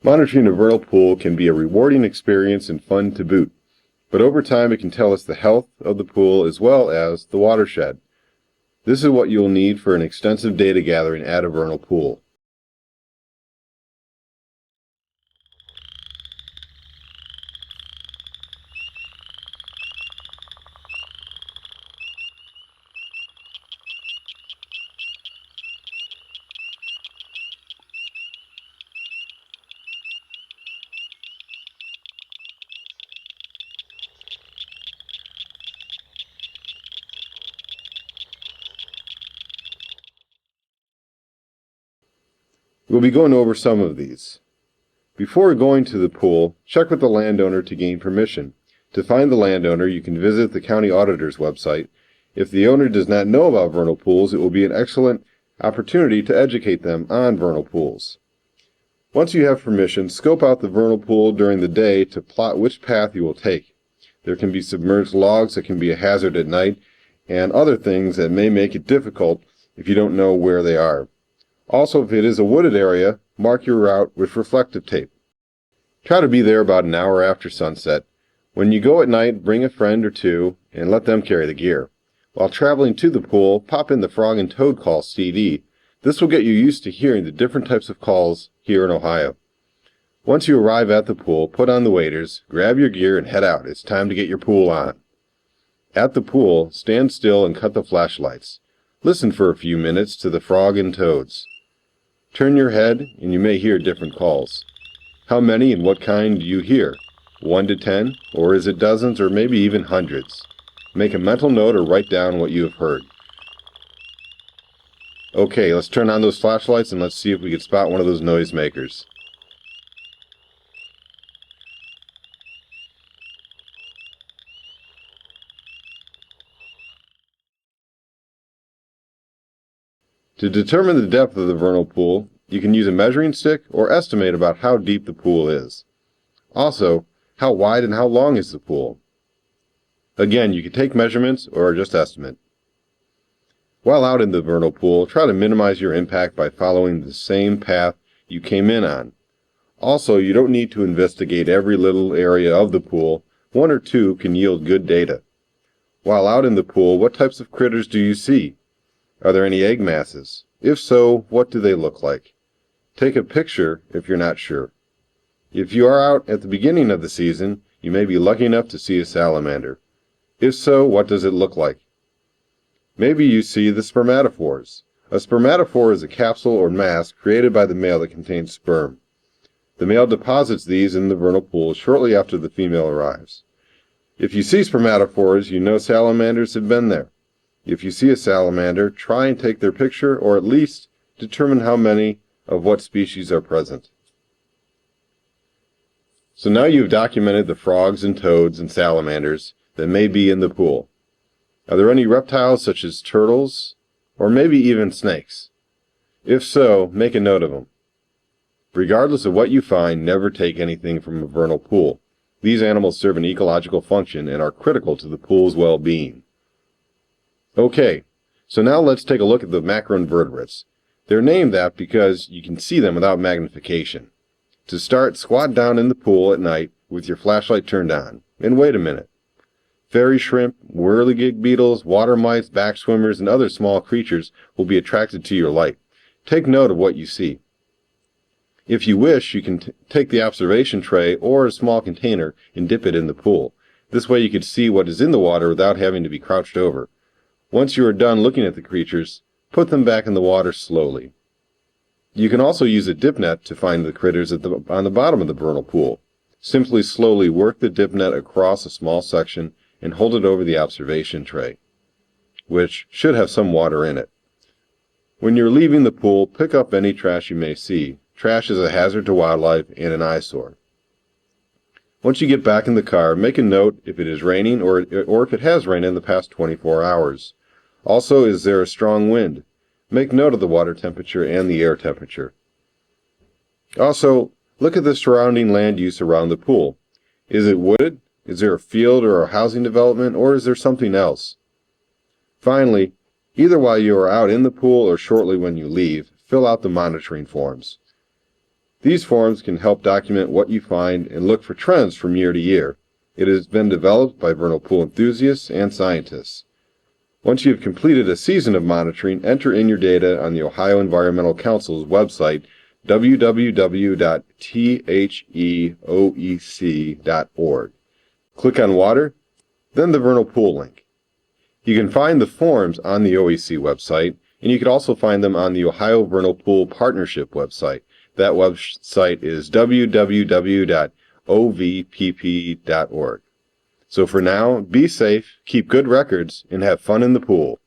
Monitoring a vernal pool can be a rewarding experience and fun to boot, but over time it can tell us the health of the pool as well as the watershed. This is what you'll need for an extensive data gathering at a vernal pool. We'll be going over some of these. Before going to the pool, check with the landowner to gain permission. To find the landowner, you can visit the county auditor's website. If the owner does not know about vernal pools, it will be an excellent opportunity to educate them on vernal pools. Once you have permission, scope out the vernal pool during the day to plot which path you will take. There can be submerged logs that can be a hazard at night, and other things that may make it difficult if you don't know where they are. Also, if it is a wooded area, mark your route with reflective tape. Try to be there about an hour after sunset. When you go at night, bring a friend or two and let them carry the gear. While traveling to the pool, pop in the Frog and Toad Call CD. This will get you used to hearing the different types of calls here in Ohio. Once you arrive at the pool, put on the waders, grab your gear, and head out. It's time to get your pool on. At the pool, stand still and cut the flashlights. Listen for a few minutes to the frog and toads. Turn your head and you may hear different calls. How many and what kind do you hear? 1 to 10, or is it dozens or maybe even hundreds? Make a mental note or write down what you have heard. Okay, let's turn on those flashlights and let's see if we can spot one of those noisemakers. To determine the depth of the vernal pool, you can use a measuring stick or estimate about how deep the pool is. Also, how wide and how long is the pool? Again, you can take measurements or just estimate. While out in the vernal pool, try to minimize your impact by following the same path you came in on. Also, you don't need to investigate every little area of the pool. 1 or 2 can yield good data. While out in the pool, what types of critters do you see? Are there any egg masses? If so, what do they look like? Take a picture if you're not sure. If you are out at the beginning of the season, you may be lucky enough to see a salamander. If so, what does it look like? Maybe you see the spermatophores. A spermatophore is a capsule or mass created by the male that contains sperm. The male deposits these in the vernal pool shortly after the female arrives. If you see spermatophores, you know salamanders have been there. If you see a salamander, try and take their picture or at least determine how many of what species are present. So now you've documented the frogs and toads and salamanders that may be in the pool. Are there any reptiles such as turtles or maybe even snakes? If so, make a note of them. Regardless of what you find, never take anything from a vernal pool. These animals serve an ecological function and are critical to the pool's well-being. Okay, so now let's take a look at the macroinvertebrates. They're named that because you can see them without magnification. To start, squat down in the pool at night with your flashlight turned on, and wait a minute. Fairy shrimp, whirligig beetles, water mites, back swimmers, and other small creatures will be attracted to your light. Take note of what you see. If you wish, you can take the observation tray or a small container and dip it in the pool. This way you can see what is in the water without having to be crouched over. Once you are done looking at the creatures, put them back in the water slowly. You can also use a dip net to find the critters on the bottom of the vernal pool. Simply slowly work the dip net across a small section and hold it over the observation tray, which should have some water in it. When you're leaving the pool, pick up any trash you may see. Trash is a hazard to wildlife and an eyesore. Once you get back in the car, make a note if it is raining or if it has rained in the past 24 hours. Also, is there a strong wind? Make note of the water temperature and the air temperature. Also, look at the surrounding land use around the pool. Is it wooded? Is there a field or a housing development, or is there something else? Finally, either while you are out in the pool or shortly when you leave, fill out the monitoring forms. These forms can help document what you find and look for trends from year to year. It has been developed by vernal pool enthusiasts and scientists. Once you have completed a season of monitoring, enter in your data on the Ohio Environmental Council's website, www.theoec.org. Click on Water, then the Vernal Pool link. You can find the forms on the OEC website, and you can also find them on the Ohio Vernal Pool Partnership website. That website is www.ovpp.org. So for now, be safe, keep good records, and have fun in the pool.